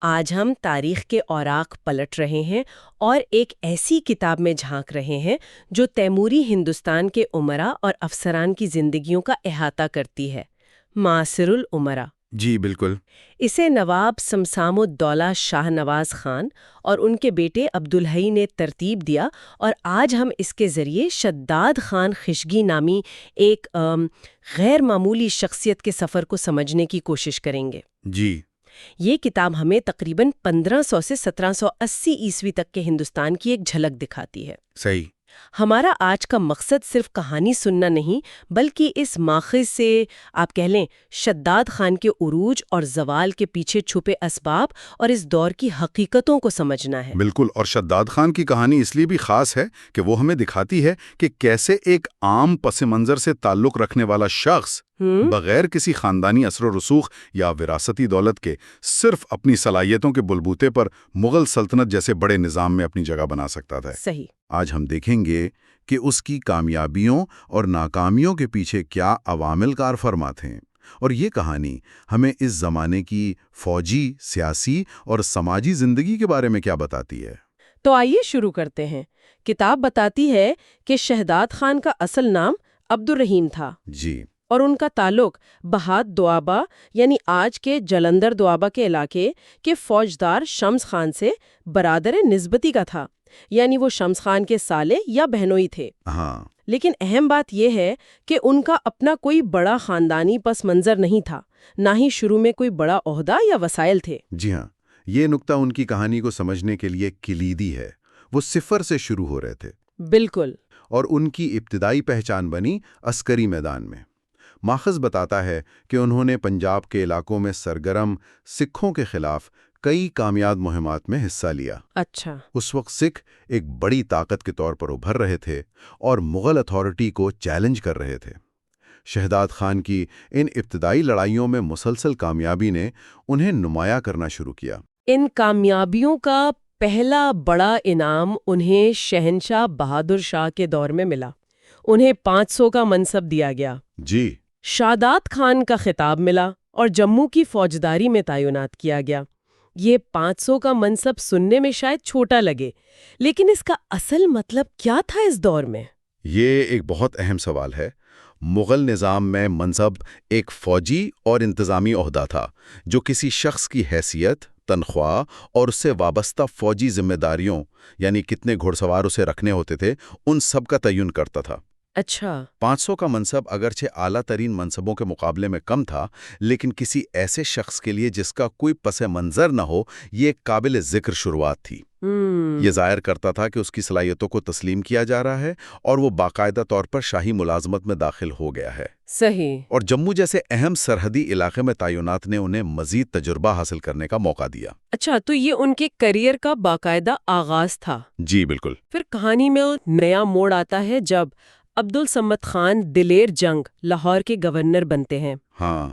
آج ہم تاریخ کے اوراق پلٹ رہے ہیں اور ایک ایسی کتاب میں جھانک رہے ہیں جو تیموری ہندوستان کے امراء اور افسران کی زندگیوں کا احاطہ کرتی ہے، معاصر الامراء۔ جی بالکل۔ اسے نواب سمسام الدولہ شاہ نواز خان اور ان کے بیٹے عبدالحی نے ترتیب دیا، اور آج ہم اس کے ذریعے شداد خان خشگی نامی ایک غیر معمولی شخصیت کے سفر کو سمجھنے کی کوشش کریں گے۔ جی یہ کتاب ہمیں تقریباً 1500 سے 1780 عیسوی تک کے ہندوستان کی ایک جھلک دکھاتی ہے۔ صحیح۔ ہمارا آج کا مقصد صرف کہانی سننا نہیں، بلکہ اس ماخذ سے آپ کہہ لیں شداد خان کے عروج اور زوال کے پیچھے چھپے اسباب اور اس دور کی حقیقتوں کو سمجھنا ہے۔ بالکل، اور شداد خان کی کہانی اس لیے بھی خاص ہے کہ وہ ہمیں دکھاتی ہے کہ کیسے ایک عام پس منظر سے تعلق رکھنے والا شخص بغیر کسی خاندانی اثر و رسوخ یا وراثتی دولت کے صرف اپنی صلاحیتوں کے بلبوتے پر مغل سلطنت جیسے بڑے نظام میں اپنی جگہ بنا سکتا تھا۔ صحیح۔ آج ہم دیکھیں گے کہ اس کی کامیابیوں اور ناکامیوں کے پیچھے کیا عوامل کار فرما تھے، اور یہ کہانی ہمیں اس زمانے کی فوجی، سیاسی اور سماجی زندگی کے بارے میں کیا بتاتی ہے۔ تو آئیے شروع کرتے ہیں۔ کتاب بتاتی ہے کہ شہداد خان کا اصل نام عبدالرحیم تھا، جی، اور ان کا تعلق بہات دوآبہ یعنی آج کے جلندر دوآبہ کے علاقے کے فوجدار شمس خان سے برادر نسبتی کا تھا، یعنی وہ شمس خان کے سالے یا بہنوئی تھے۔ ہاں، لیکن اہم بات یہ ہے کہ ان کا اپنا کوئی بڑا خاندانی پس منظر نہیں تھا، نہ ہی شروع میں کوئی بڑا عہدہ یا وسائل تھے۔ جی ہاں، یہ نقطہ ان کی کہانی کو سمجھنے کے لیے کلیدی ہے۔ وہ صفر سے شروع ہو رہے تھے، بالکل۔ اور ان کی ابتدائی پہچان بنی عسکری میدان میں۔ ماخذ بتاتا ہے کہ انہوں نے پنجاب کے علاقوں میں سرگرم سکھوں کے خلاف کئی کامیاب مہمات میں حصہ لیا۔ اچھا۔ اس وقت سکھ ایک بڑی طاقت کے طور پر ابھر رہے تھے اور مغل اتھارٹی کو چیلنج کر رہے تھے۔ شہداد خان کی ان ابتدائی لڑائیوں میں مسلسل کامیابی نے انہیں نمایاں کرنا شروع کیا۔ ان کامیابیوں کا پہلا بڑا انعام انہیں شہنشاہ بہادر شاہ کے دور میں ملا۔ انہیں 500 کا منصب دیا گیا۔ جی، شادات خان کا خطاب ملا اور جموں کی فوجداری میں تعینات کیا گیا۔ یہ 500 کا منصب سننے میں شاید چھوٹا لگے، لیکن اس کا اصل مطلب کیا تھا اس دور میں؟ یہ ایک بہت اہم سوال ہے۔ مغل نظام میں منصب ایک فوجی اور انتظامی عہدہ تھا جو کسی شخص کی حیثیت، تنخواہ اور اس سے وابستہ فوجی ذمہ داریوں، یعنی کتنے گھڑ سوار اسے رکھنے ہوتے تھے، ان سب کا تعین کرتا تھا۔ اچھا۔ 500 کا منصب اگرچہ اعلیٰ ترین منصبوں کے مقابلے میں کم تھا، لیکن کسی ایسے شخص کے لیے جس کا کوئی پس منظر نہ ہو، یہ ایک قابل ذکر شروعات تھی۔ یہ ظاہر کرتا تھا کہ اس کی صلاحیتوں کو تسلیم کیا جا رہا ہے اور وہ باقاعدہ طور پر شاہی ملازمت میں داخل ہو گیا ہے۔ صحیح۔ اور جموں جیسے اہم سرحدی علاقے میں تعینات نے انہیں مزید تجربہ حاصل کرنے کا موقع دیا۔ اچھا، تو یہ ان کے کیریئر کا باقاعدہ آغاز تھا۔ جی بالکل۔ پھر کہانی میں نیا موڑ آتا ہے جب عبدالصمد خان دلیر جنگ لاہور کے گورنر بنتے ہیں۔ ہاں،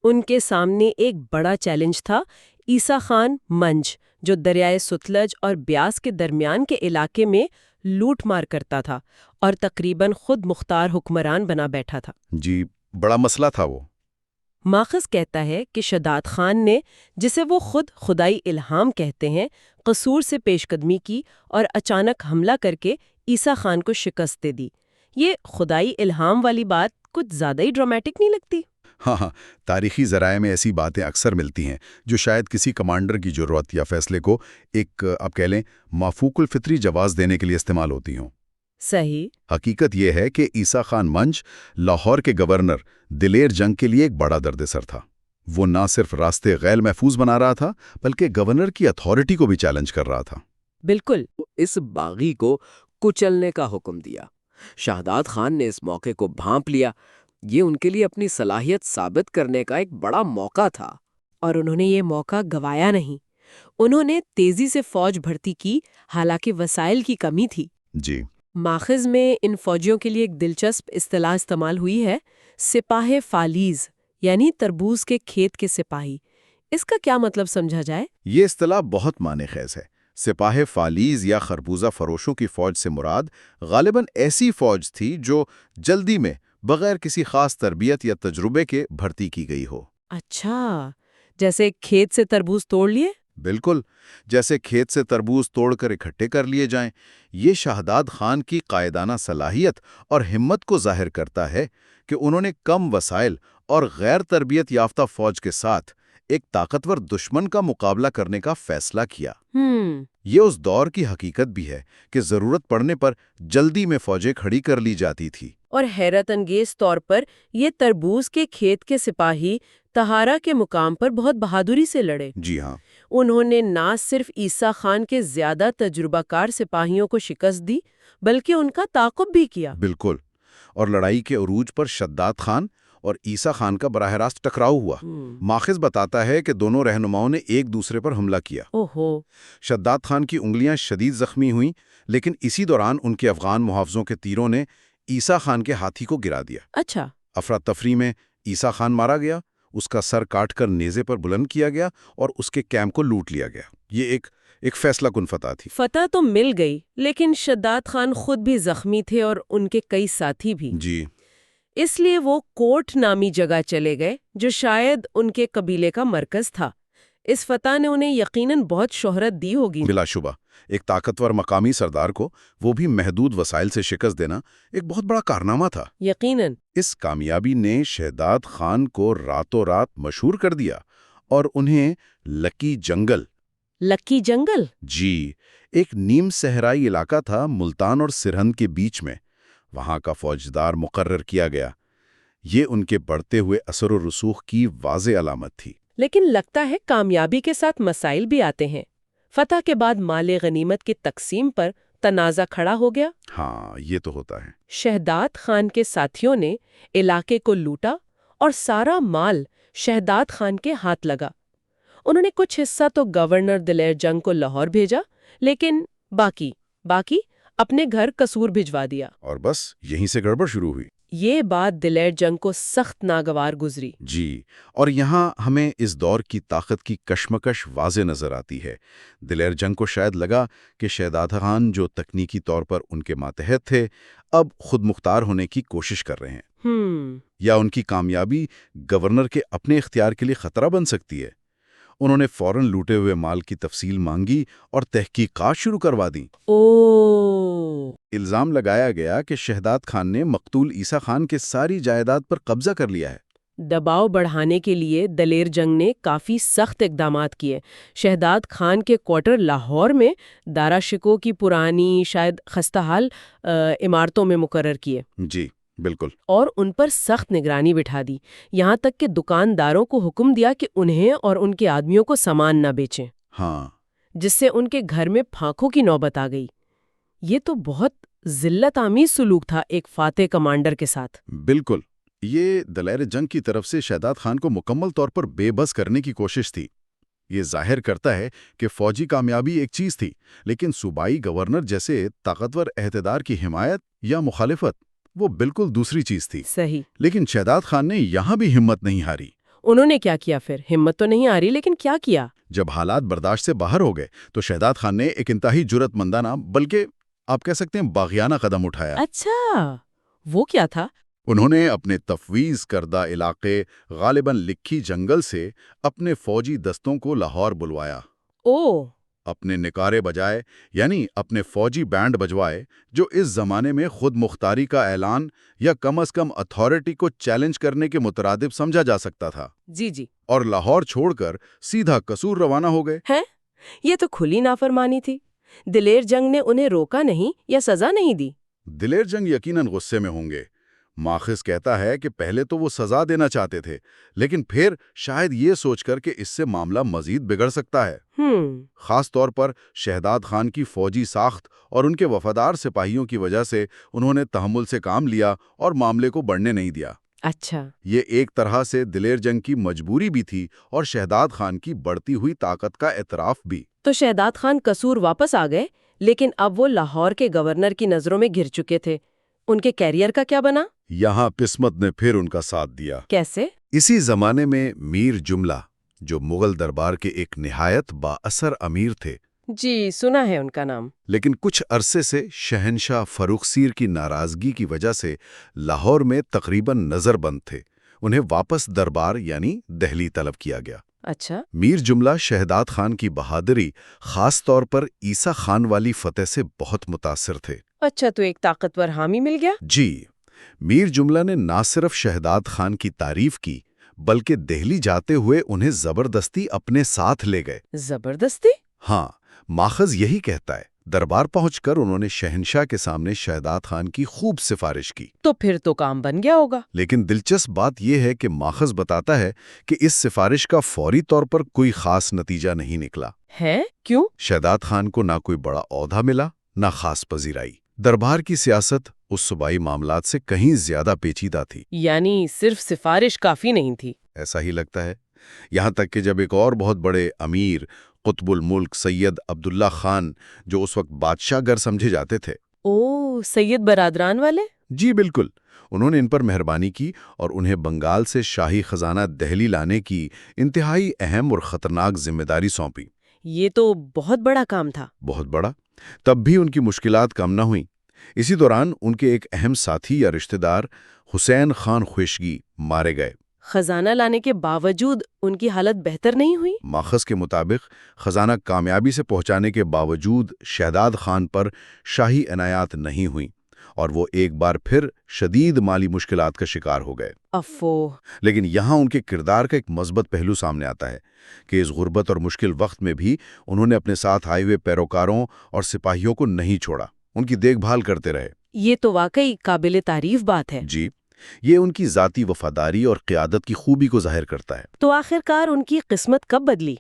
ان کے سامنے ایک بڑا چیلنج تھا عیسیٰ خان منج، جو دریائے ستلج اور بیاس کے درمیان کے علاقے میں لوٹ مار کرتا تھا اور تقریباً خود مختار حکمران بنا بیٹھا تھا۔ جی، بڑا مسئلہ تھا وہ۔ ماخذ کہتا ہے کہ شداد خان نے، جسے وہ خود خدائی الہام کہتے ہیں، قصور سے پیش قدمی کی اور اچانک حملہ کر کے عیسیٰ خان کو شکست دے دی۔ یہ خدائی الہام والی بات کچھ زیادہ ہی ڈرامیٹک نہیں لگتی؟ ہاں، تاریخی ذرائع میں ایسی باتیں اکثر ملتی ہیں جو شاید کسی کمانڈر کی ضرورت یا فیصلے کو ایک آپ کہہ لیں مافوق الفطری جواز دینے کے لیے استعمال ہوتی ہوں۔ صحیح۔ حقیقت یہ ہے کہ عیسیٰ خان منج لاہور کے گورنر دلیر جنگ کے لیے ایک بڑا درد سر تھا۔ وہ نہ صرف راستے غیر محفوظ بنا رہا تھا بلکہ گورنر کی اتھارٹی کو بھی چیلنج کر رہا تھا۔ بالکل۔ اس باغی کو کچلنے کا حکم دیا۔ شہداد خان نے اس موقع کو بھانپ لیا۔ یہ ان کے لیے اپنی صلاحیت ثابت کرنے کا ایک بڑا موقع تھا۔ اور انہوں نے یہ موقع گوایا نہیں۔ انہوں نے تیزی سے فوج بھرتی کی، حالانکہ وسائل کی کمی تھی۔ جی، ماخذ میں ان فوجیوں کے لیے ایک دلچسپ اصطلاح استعمال ہوئی ہے، سپاہ فالیز، یعنی تربوز کے کھیت کے سپاہی۔ اس کا کیا مطلب سمجھا جائے؟ یہ اصطلاح بہت معنی خیز ہے۔ سپاہ فالیز یا خربوزہ فروشوں کی فوج سے مراد غالباً ایسی فوج تھی جو جلدی میں بغیر کسی خاص تربیت یا تجربے کے بھرتی کی گئی ہو۔ اچھا، جیسے کھیت سے تربوز توڑ لیے؟ بالکل، جیسے کھیت سے تربوز توڑ کر اکٹھے کر لیے جائیں۔ یہ شہداد خان کی قائدانہ صلاحیت اور ہمت کو ظاہر کرتا ہے کہ انہوں نے کم وسائل اور غیر تربیت یافتہ فوج کے ساتھ ایک طاقتور دشمن کا مقابلہ کرنے کا فیصلہ کیا۔ یہ اس دور کی حقیقت بھی ہے کہ ضرورت پڑنے پر جلدی میں فوجیں کھڑی کر لی جاتی تھی۔ اور حیرت انگیز طور پر یہ تربوز کے کھیت کے سپاہی طہارا کے مقام پر بہت بہادری سے لڑے۔ جی ہاں، انہوں نے نہ صرف عیسیٰ خان کے زیادہ تجربہ کار سپاہیوں کو شکست دی بلکہ ان کا تعاقب بھی کیا۔ بالکل، اور لڑائی کے عروج پر شداد خان اور عیسیٰ خان کا براہ راست ٹکراؤ ہوا۔ ماخذ بتاتا ہے کہ دونوں رہنماؤں نے ایک دوسرے پر حملہ کیا۔ اوہو۔ شداد خان کی انگلیاں شدید زخمی ہوئیں، لیکن اسی دوران ان کے افغان محافظوں کے تیروں نے عیسیٰ خان کے ہاتھی کو گرا دیا۔ اچھا۔ افراتفری میں عیسیٰ خان مارا گیا، اس کا سر کاٹ کر نیزے پر بلند کیا گیا اور اس کے کیمپ کو لوٹ لیا گیا۔ یہ ایک فیصلہ کن فتح تھی۔ فتح تو مل گئی، لیکن شداد خان خود بھی زخمی تھے اور ان کے کئی ساتھی بھی۔ جی، اس لیے وہ کوٹ نامی جگہ چلے گئے جو شاید ان کے قبیلے کا مرکز تھا۔ اس فتح نے انہیں یقیناً بہت شہرت دی ہوگی۔ بلا شبہ ایک طاقتور مقامی سردار کو وہ بھی محدود وسائل سے شکست دینا ایک بہت بڑا کارنامہ تھا۔ یقیناً۔ اس کامیابی نے شہداد خان کو راتوں رات مشہور کر دیا اور انہیں لکی جنگل جی، ایک نیم صحرائی علاقہ تھا ملتان اور سرہند کے بیچ میں، وہاں کا فوجدار مقرر کیا گیا۔ یہ ان کے بڑھتے ہوئے اثر و رسوخ کی واضح علامت تھی۔ لیکن لگتا ہے کامیابی کے ساتھ مسائل بھی آتے ہیں۔ فتح کے بعد مال غنیمت کی تقسیم پر تنازع کھڑا ہو گیا۔ ہاں، یہ تو ہوتا ہے۔ شہداد خان کے ساتھیوں نے علاقے کو لوٹا اور سارا مال شہداد خان کے ہاتھ لگا۔ انہوں نے کچھ حصہ تو گورنر دلیر جنگ کو لاہور بھیجا، لیکن باقی اپنے گھر قصور بھجوا دیا۔ اور بس یہیں سے گڑبڑ شروع ہوئی۔ یہ بات دلیر جنگ کو سخت ناگوار گزری۔ جی، اور یہاں ہمیں اس دور کی طاقت کی کشمکش واضح نظر آتی ہے۔ دلیر جنگ کو شاید لگا کہ شہداد خان جو تکنیکی طور پر ان کے ماتحت تھے، اب خود مختار ہونے کی کوشش کر رہے ہیں، یا ان کی کامیابی گورنر کے اپنے اختیار کے لیے خطرہ بن سکتی ہے۔ انہوں نے فوراً لوٹے ہوئے مال کی تفصیل مانگی اور تحقیقات شروع کروا دیں۔ الزام لگایا گیا کہ شہداد خان نے مقتول عیسیٰ خان کے ساری جائیداد پر قبضہ کر لیا ہے۔ دباؤ بڑھانے کے لیے دلیر جنگ نے کافی سخت اقدامات کیے۔ شہداد خان کے کوارٹر لاہور میں دارا شکوہ کی پرانی شاید خستہ حال عمارتوں میں مقرر کیے۔ جی بالکل، اور ان پر سخت نگرانی بٹھا دی، یہاں تک کہ دکانداروں کو حکم دیا کہ انہیں اور ان کے آدمیوں کو سامان نہ بیچیں۔ ہاں، جس سے ان کے گھر میں پھانکوں کی نوبت آ گئی۔ یہ تو بہت ذلت آمیز سلوک تھا ایک فاتح کمانڈر کے ساتھ۔ بالکل، یہ دلیر جنگ کی طرف سے شہداد خان کو مکمل طور پر بے بس کرنے کی کوشش تھی۔ یہ ظاہر کرتا ہے کہ فوجی کامیابی ایک چیز تھی، لیکن صوبائی گورنر جیسے طاقتور عہدیدار کی حمایت یا مخالفت وہ بالکل دوسری چیز تھی۔ صحیح۔ لیکن شہداد خان نے یہاں بھی ہمت نہیں ہاری۔ انہوں نے کیا کیا پھر؟ ہمت تو نہیں آ رہی، لیکن کیا کیا؟ جب حالات برداشت سے باہر ہو گئے تو شہداد خان نے ایک انتہائی جرأت مندانہ بلکہ آپ کہہ سکتے ہیں باغیانہ قدم اٹھایا۔ اچھا، وہ کیا تھا؟ انہوں نے اپنے تفویض کردہ علاقے غالباً لکھی جنگل سے اپنے فوجی دستوں کو لاہور بلوایا۔ اپنے نکارے بجائے، یعنی اپنے فوجی بینڈ بجوائے، جو اس زمانے میں خود مختاری کا اعلان یا کم از کم اتھارٹی کو چیلنج کرنے کے مترادف سمجھا جا سکتا تھا۔ جی۔ اور لاہور چھوڑ کر سیدھا قصور روانہ ہو گئے۔ ہیں؟ یہ تو کھلی نافرمانی تھی۔ دلیر جنگ نے انہیں روکا نہیں یا سزا نہیں دی؟ دلیر جنگ یقیناً غصے میں ہوں گے۔ ماخذ کہتا ہے کہ پہلے تو وہ سزا دینا چاہتے تھے، لیکن پھر شاید یہ سوچ کر کہ اس سے معاملہ مزید بگڑ سکتا ہے۔ خاص طور پر شہداد خان کی فوجی ساخت اور ان کے وفادار سپاہیوں کی وجہ سے انہوں نے تحمل سے کام لیا اور معاملے کو بڑھنے نہیں دیا۔ اچھا، یہ ایک طرح سے دلیر جنگ کی مجبوری بھی تھی اور شہداد خان کی بڑھتی ہوئی طاقت کا اعتراف بھی۔ تو شہداد خان قصور واپس آ گئے، لیکن اب وہ لاہور کے گورنر کی نظروں میں گر چکے تھے۔ ان کے کیریئر کا کیا بنا؟ یہاں قسمت نے پھر ان کا ساتھ دیا۔ کیسے؟ اسی زمانے میں میر جملہ، جو مغل دربار کے ایک نہایت با اثر امیر تھے، جی سنا ہے ان کا نام، لیکن کچھ عرصے سے شہنشاہ فروخسیر کی ناراضگی کی وجہ سے لاہور میں تقریباً نظر بند تھے۔ انہیں واپس دربار یعنی دہلی طلب کیا گیا۔ اچھا میر جملہ شہداد خان کی بہادری خاص طور پر عیسیٰ خان والی فتح سے بہت متاثر تھے۔ اچھا، تو ایک طاقتور حامی مل گیا؟ جی، میر جملہ نے نہ صرف شہداد خان کی تعریف کی بلکہ دہلی جاتے ہوئے انہیں زبردستی اپنے ساتھ لے گئے۔ زبردستی؟ ہاں، ماخذ یہی کہتا ہے۔ دربار پہنچ کر انہوں نے شہنشاہ کے سامنے شہداد خان کی خوب سفارش کی۔ تو پھر تو کام بن گیا ہوگا۔ لیکن دلچسپ بات یہ ہے کہ ماخذ بتاتا ہے کہ اس سفارش کا فوری طور پر کوئی خاص نتیجہ نہیں نکلا۔ ہے؟ کیوں؟ شہداد خان کو نہ کوئی بڑا عہدہ ملا، نہ خاص پذیرائی۔ دربار کی سیاست اس صوبائی معاملات سے کہیں زیادہ پیچیدہ تھی۔ یعنی صرف سفارش کافی نہیں تھی؟ ایسا ہی لگتا ہے، یہاں تک کہ جب ایک اور بہت بڑے امیر قطب الملک سید عبداللہ خان، جو اس وقت بادشاہ گر سمجھے جاتے تھے، سید برادران والے؟ جی بالکل، انہوں نے ان پر مہربانی کی اور انہیں بنگال سے شاہی خزانہ دہلی لانے کی انتہائی اہم اور خطرناک ذمہ داری سونپی۔ یہ تو بہت بڑا کام تھا۔ بہت بڑا۔ تب بھی ان کی مشکلات کم نہ ہوئیں۔ اسی دوران ان کے ایک اہم ساتھی یا رشتہ دار حسین خان خویشگی مارے گئے۔ خزانہ لانے کے باوجود ان کی حالت بہتر نہیں ہوئی؟ ماخذ کے مطابق خزانہ کامیابی سے پہنچانے کے باوجود شہداد خان پر شاہی عنایات نہیں ہوئیں اور وہ ایک بار پھر شدید مالی مشکلات کا شکار ہو گئے۔ افو۔ لیکن یہاں ان کے کردار کا ایک مثبت پہلو سامنے آتا ہے کہ اس غربت اور مشکل وقت میں بھی انہوں نے اپنے ساتھ آئے ہوئے پیروکاروں اور سپاہیوں کو نہیں چھوڑا، ان کی دیکھ بھال کرتے رہے۔ یہ تو واقعی قابل تعریف بات ہے۔ جی، یہ ان کی ذاتی وفاداری اور قیادت کی خوبی کو ظاہر کرتا ہے۔ تو آخرکار ان کی قسمت کب بدلی؟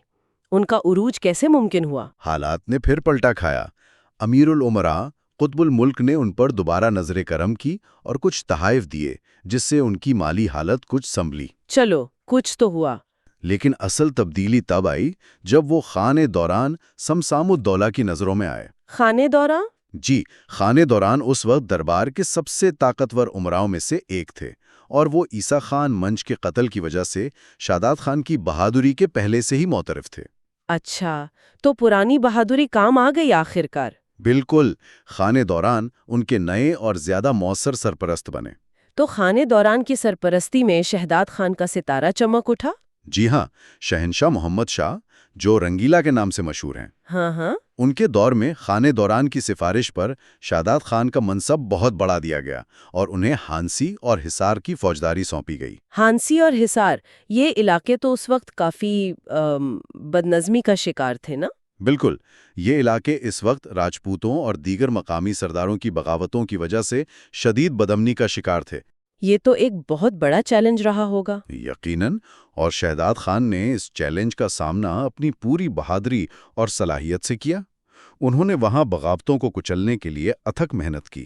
ان کا عروج کیسے ممکن ہوا؟ حالات نے پھر پلٹا کھایا۔ امیر الامراء قطب الملک نے ان پر دوبارہ نظر کرم کی اور کچھ تحائف دیے، جس سے ان کی مالی حالت کچھ سنبھلی۔ چلو، کچھ تو ہوا۔ لیکن اصل تبدیلی تب آئی جب وہ خان دوران سمسام الدولہ کی نظروں میں آئے۔ خانے دورہ؟ جی، خان دوران اس وقت دربار کے سب سے طاقتور امراؤں میں سے ایک تھے اور وہ عیسیٰ خان منج کے قتل کی وجہ سے شہداد خان کی بہادری کے پہلے سے ہی معترف تھے۔ اچھا، تو پرانی بہادری کام آ گئی آخرکار۔ بالکل، خان دوران ان کے نئے اور زیادہ مؤثر سرپرست بنے۔ تو خانے دوران کی سرپرستی میں شہداد خان کا ستارہ چمک اٹھا؟ جی ہاں، شہنشاہ محمد شاہ، جو رنگیلا کے نام سے مشہور ہیں، ہاں، ان کے دور میں خان دوران کی سفارش پر شہداد خان کا منصب بہت بڑھا دیا گیا اور انہیں ہانسی اور حصار کی فوجداری سونپی گئی۔ ہانسی اور حصار، یہ علاقے تو اس وقت کافی بدنظمی کا شکار تھے نا؟ بالکل، یہ علاقے اس وقت راجپوتوں اور دیگر مقامی سرداروں کی بغاوتوں کی وجہ سے شدید بدامنی کا شکار تھے۔ یہ تو ایک بہت بڑا چیلنج رہا ہوگا۔ یقیناً، اور شہداد خان نے اس چیلنج کا سامنا اپنی پوری بہادری اور صلاحیت سے کیا۔ انہوں نے وہاں بغاوتوں کو کچلنے کے لیے اتھک محنت کی۔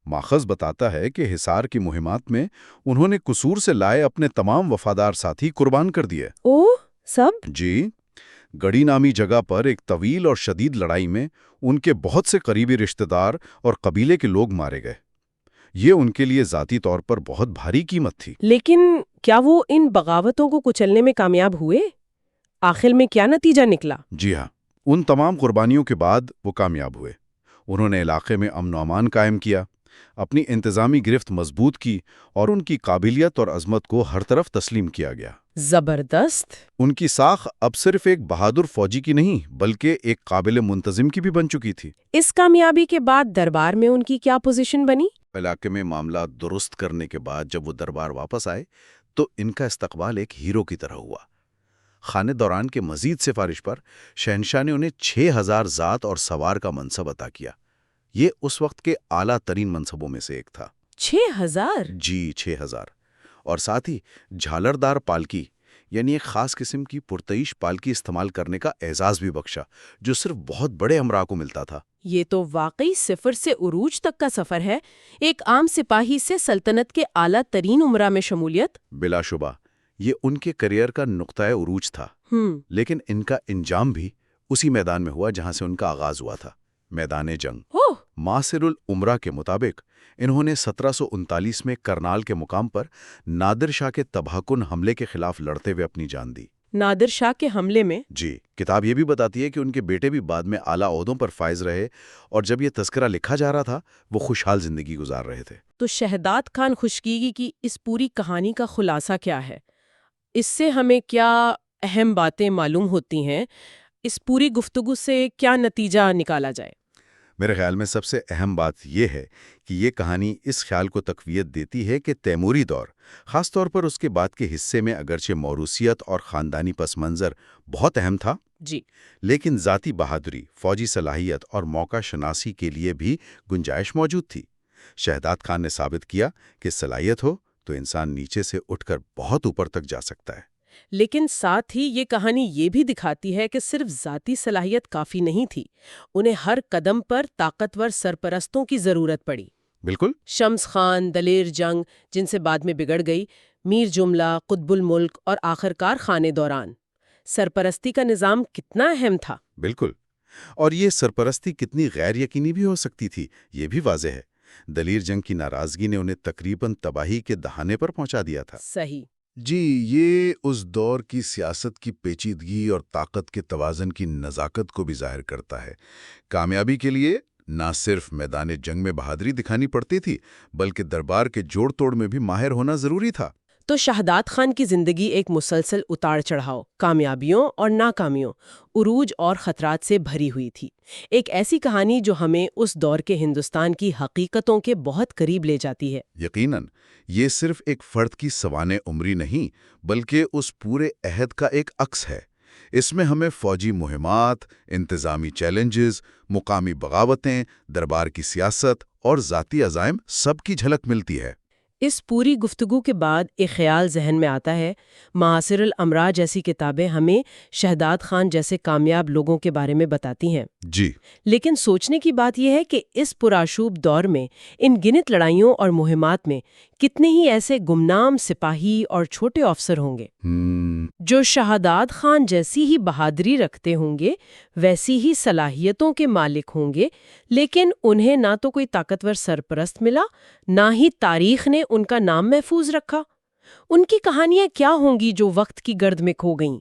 ماخذ بتاتا ہے کہ حصار کی مہمات میں انہوں نے قصور سے لائے اپنے تمام وفادار ساتھی قربان کر دیے۔ سب؟ جی، گڑی نامی جگہ پر ایک طویل اور شدید لڑائی میں ان کے بہت سے قریبی رشتہ دار اور قبیلے کے لوگ مارے گئے۔ یہ ان کے لیے ذاتی طور پر بہت بھاری قیمت تھی۔ لیکن کیا وہ ان بغاوتوں کو کچلنے میں کامیاب ہوئے؟ آخر میں کیا نتیجہ نکلا؟ جی ہاں، ان تمام قربانیوں کے بعد وہ کامیاب ہوئے۔ انہوں نے علاقے میں امن و امان قائم کیا، اپنی انتظامی گرفت مضبوط کی اور ان کی قابلیت اور عظمت کو ہر طرف تسلیم کیا گیا۔ زبردست۔ ان کی ساکھ اب صرف ایک بہادر فوجی کی نہیں بلکہ ایک قابل منتظم کی بھی بن چکی تھی۔ اس کامیابی کے بعد دربار میں ان کی کیا پوزیشن بنی؟ علاقے میں معاملات درست کرنے کے بعد جب وہ دربار واپس آئے تو ان کا استقبال ایک ہیرو کی طرح ہوا۔ خانے دوران کے مزید سفارش پر شہنشاہ نے انہیں 6000 ذات اور سوار کا منصب عطا کیا۔ یہ اس وقت کے اعلیٰ ترین منصبوں میں سے ایک تھا۔ 6000؟ جی، 6000، اور ساتھ ہی جھالردار پالکی یعنی ایک خاص قسم کی پرتعیش پالکی استعمال کرنے کا اعزاز بھی بخشا، جو صرف بہت بڑے امراء کو ملتا تھا۔ یہ تو واقعی صفر سے عروج تک کا سفر ہے، ایک عام سپاہی سے سلطنت کے اعلیٰ ترین امراء میں شمولیت۔ بلا شبہ یہ ان کے کیریئر کا نقطۂ عروج تھا، لیکن ان کا انجام بھی اسی میدان میں ہوا جہاں سے ان کا آغاز ہوا تھا، میدان جنگ۔ ماسر العمرہ کے مطابق انہوں نے 1739 میں کرنال کے مقام پر نادر شاہ کے تباہ کن حملے کے خلاف لڑتے ہوئے اپنی جان دی۔ نادر شاہ کے حملے میں؟ جی، کتاب یہ بھی بتاتی ہے کہ ان کے بیٹے بھی بعد میں اعلیٰ عہدوں پر فائز رہے اور جب یہ تذکرہ لکھا جا رہا تھا وہ خوشحال زندگی گزار رہے تھے۔ تو شہداد خان خشگیگی کی اس پوری کہانی کا خلاصہ کیا ہے؟ اس سے ہمیں کیا اہم باتیں معلوم ہوتی ہیں، اس پوری گفتگو سے کیا نتیجہ نکالا جائے؟ میرے خیال میں سب سے اہم بات یہ ہے کہ یہ کہانی اس خیال کو تقویت دیتی ہے کہ تیموری دور، خاص طور پر اس کے بعد کے حصے میں اگرچہ موروثیت اور خاندانی پس منظر بہت اہم تھا، جی، لیکن ذاتی بہادری، فوجی صلاحیت اور موقع شناسی کے لیے بھی گنجائش موجود تھی۔ شہداد خان نے ثابت کیا کہ صلاحیت ہو تو انسان نیچے سے اٹھ کر بہت اوپر تک جا سکتا ہے۔ لیکن ساتھ ہی یہ کہانی یہ بھی دکھاتی ہے کہ صرف ذاتی صلاحیت کافی نہیں تھی، انہیں ہر قدم پر طاقتور سرپرستوں کی ضرورت پڑی۔ بالکل۔ شمس خان، دلیر جنگ جن سے بعد میں بگڑ گئی، میر جملہ، قطب الملک اور آخرکار خانے دوران، سرپرستی کا نظام کتنا اہم تھا۔ بالکل، اور یہ سرپرستی کتنی غیر یقینی بھی ہو سکتی تھی یہ بھی واضح ہے۔ دلیر جنگ کی ناراضگی نے انہیں تقریباً تباہی کے دہانے پر پہنچا دیا تھا۔ صحیح۔ جی، یہ اس دور کی سیاست کی پیچیدگی اور طاقت کے توازن کی نزاکت کو بھی ظاہر کرتا ہے۔ کامیابی کے لیے نہ صرف میدان جنگ میں بہادری دکھانی پڑتی تھی، بلکہ دربار کے جوڑ توڑ میں بھی ماہر ہونا ضروری تھا۔ تو شہداد خان کی زندگی ایک مسلسل اتار چڑھاؤ، کامیابیوں اور ناکامیوں، عروج اور خطرات سے بھری ہوئی تھی۔ ایک ایسی کہانی جو ہمیں اس دور کے ہندوستان کی حقیقتوں کے بہت قریب لے جاتی ہے۔ یقیناً یہ صرف ایک فرد کی سوانح عمری نہیں، بلکہ اس پورے عہد کا ایک عکس ہے۔ اس میں ہمیں فوجی مہمات، انتظامی چیلنجز، مقامی بغاوتیں، دربار کی سیاست اور ذاتی عزائم سب کی جھلک ملتی ہے۔ اس پوری گفتگو کے بعد ایک خیال ذہن میں آتا ہے، معاصر الامراء جیسی کتابیں ہمیں شہداد خان جیسے کامیاب لوگوں کے بارے میں بتاتی ہیں، جی، لیکن سوچنے کی بات یہ ہے کہ اس پرآشوب دور میں ان گنت لڑائیوں اور مہمات میں کتنے ہی ایسے گمنام سپاہی اور چھوٹے افسر ہوں گے جو شہداد خان جیسی ہی بہادری رکھتے ہوں گے، ویسی ہی صلاحیتوں کے مالک ہوں گے، لیکن انہیں نہ تو کوئی طاقتور سرپرست ملا، نہ ہی تاریخ نے ان کا نام محفوظ رکھا۔ ان کی کہانیاں کیا ہوں گی جو وقت کی گرد میں کھو گئیں؟